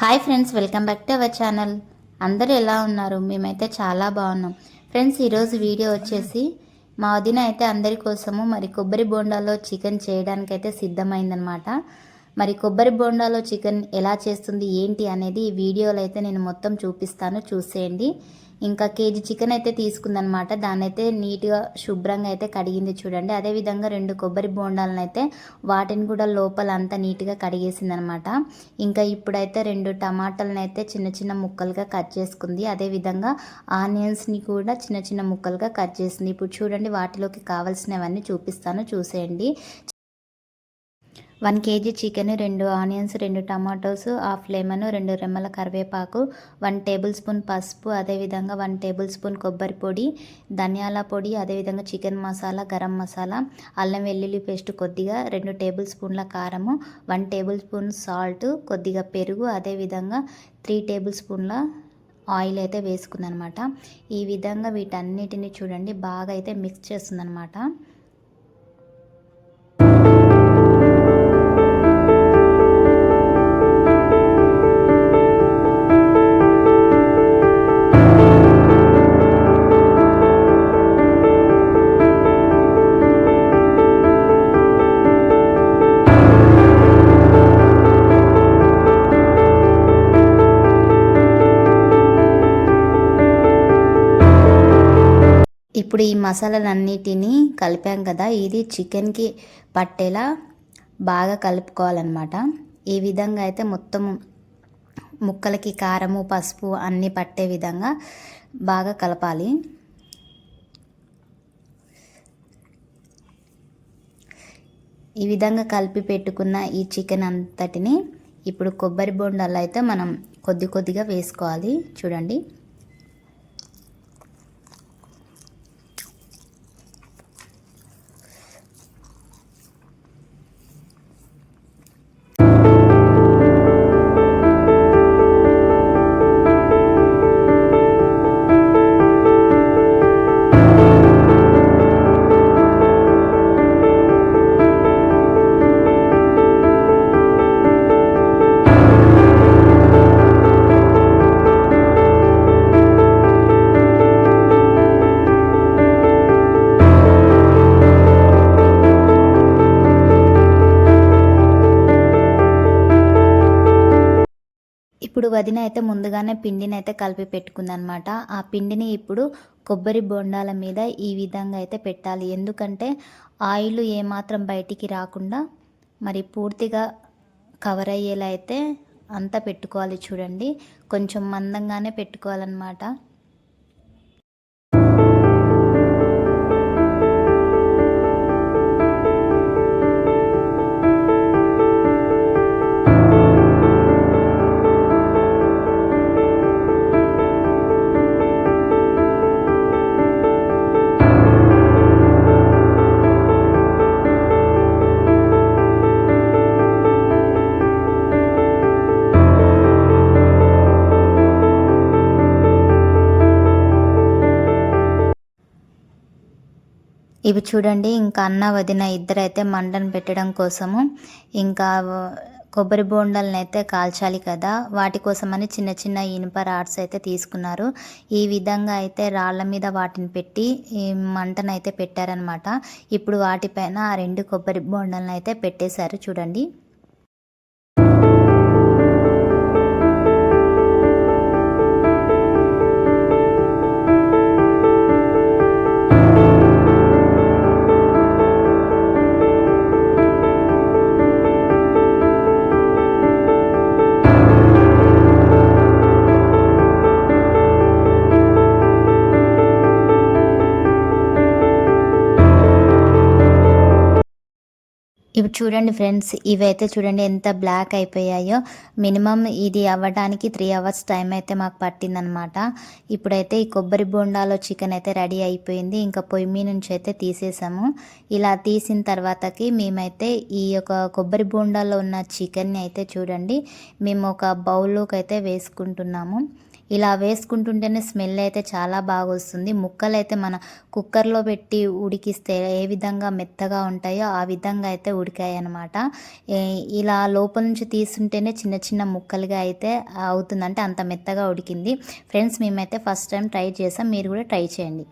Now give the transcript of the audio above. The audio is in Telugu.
Hi friends, welcome back to our channel. అందరూ ఎలా ఉన్నారు? మేమైతే చాలా బాగున్నాం ఫ్రెండ్స్. ఈరోజు వీడియో వచ్చేసి మా వదిన అయితే అందరి కోసము మరి కొబ్బరి బోండాలో చికెన్ చేయడానికైతే సిద్ధమైందనమాట. మరి కొబ్బరి బోండాలో చికెన్ ఎలా చేస్తుంది ఏంటి అనేది ఈ వీడియోలో అయితే నేను మొత్తం చూపిస్తాను, చూసేయండి. ఇంకా కేజీ చికెన్ అయితే తీసుకుందనమాట. దాన్ని అయితే నీట్గా శుభ్రంగా అయితే కడిగింది చూడండి. అదేవిధంగా 2 కొబ్బరి బోండాలను అయితే వాటిని కూడా లోపల అంతా నీట్గా కడిగేసిందనమాట. ఇంకా ఇప్పుడైతే 2 టమాటాలను అయితే చిన్న చిన్న ముక్కలుగా కట్ చేసుకుంది. అదేవిధంగా ఆనియన్స్ని కూడా చిన్న చిన్న ముక్కలుగా కట్ చేసింది. ఇప్పుడు చూడండి, వాటిలోకి కావాల్సినవన్నీ చూపిస్తాను, చూసేయండి. 1 KG chicken, 2 onions, 2 tomatoes, half lemon, 2 రెమ్మల కరివేపాకు, 1 టేబుల్ స్పూన్ పసుపు, అదేవిధంగా 1 టేబుల్ స్పూన్ కొబ్బరి పొడి, ధనియాల పొడి, అదేవిధంగా చికెన్ మసాలా, గరం మసాలా, అల్లం వెల్లుల్లి పేస్ట్ కొద్దిగా, 2 టేబుల్ స్పూన్ల కారము, 1 టేబుల్ స్పూన్ సాల్ట్, కొద్దిగా పెరుగు, అదేవిధంగా 3 టేబుల్ స్పూన్ల ఆయిల్ అయితే వేసుకుందనమాట. ఈ విధంగా వీటన్నిటిని చూడండి బాగా అయితే మిక్స్ చేస్తుందనమాట. ఇప్పుడు ఈ మసాలాలన్నిటినీ కలిపాం కదా, ఇది చికెన్కి పట్టేలా బాగా కలుపుకోవాలన్నమాట. ఈ విధంగా అయితే మొత్తం ముక్కలకి కారము పసుపు అన్నీ పట్టే విధంగా బాగా కలపాలి. ఈ విధంగా కలిపి పెట్టుకున్న ఈ చికెన్ అంతటిని ఇప్పుడు కొబ్బరి బోండాలు అయితే మనం కొద్ది కొద్దిగా వేసుకోవాలి చూడండి. ఇప్పుడు వదిన అయితే ముందుగానే పిండిని అయితే కలిపి పెట్టుకుందనమాట. ఆ పిండిని ఇప్పుడు కొబ్బరి బొండాల మీద ఈ విధంగా అయితే పెట్టాలి. ఎందుకంటే ఆయిల్ ఏమాత్రం బయటికి రాకుండా మరి పూర్తిగా కవర్ అయ్యేలా అయితే అంతా పెట్టుకోవాలి చూడండి. కొంచెం మందంగానే పెట్టుకోవాలన్నమాట. ఇవి చూడండి, ఇంకా అన్న వదిన ఇద్దరైతే మంటను పెట్టడం కోసము ఇంకా కొబ్బరి బోండాలను అయితే కాల్చాలి కదా, వాటి కోసమని చిన్న చిన్న ఇనుప రాడ్స్ అయితే తీసుకున్నారు. ఈ విధంగా అయితే రాళ్ళ మీద వాటిని పెట్టి ఈ మంటను అయితే పెట్టారనమాట. ఇప్పుడు వాటిపైన ఆ 2 కొబ్బరి బోండాలను అయితే పెట్టేశారు చూడండి. ఇవి చూడండి ఫ్రెండ్స్, ఇవైతే చూడండి ఎంత బ్లాక్ అయిపోయాయో. మినిమం ఇది అవ్వడానికి 3 అవర్స్ టైం అయితే మాకు పట్టిందనమాట. ఇప్పుడైతే ఈ కొబ్బరి బోండాలో చికెన్ అయితే రెడీ అయిపోయింది. ఇంకా పొయ్యి మీద నుంచి అయితే తీసేసాము. ఇలా తీసిన తర్వాతకి మేమైతే ఈ యొక్క కొబ్బరి బోండాలో ఉన్న చికెన్ని అయితే చూడండి మేము ఒక బౌల్లోకి అయితే వేసుకుంటున్నాము. ఇలా వేసుకుంటుంటేనే స్మెల్ అయితే చాలా బాగా వస్తుంది. ముక్కలు అయితే మన కుక్కర్లో పెట్టి ఉడికిస్తే ఏ విధంగా మెత్తగా ఉంటాయో ఆ విధంగా అయితే ఉడికాయి అనమాట. ఇలా లోపల నుంచి తీస్తుంటేనే చిన్న చిన్న ముక్కలుగా అయితే అవుతుంది, అంటే అంత మెత్తగా ఉడికింది ఫ్రెండ్స్. మేమైతే ఫస్ట్ టైం ట్రై చేసాం, మీరు కూడా ట్రై చేయండి.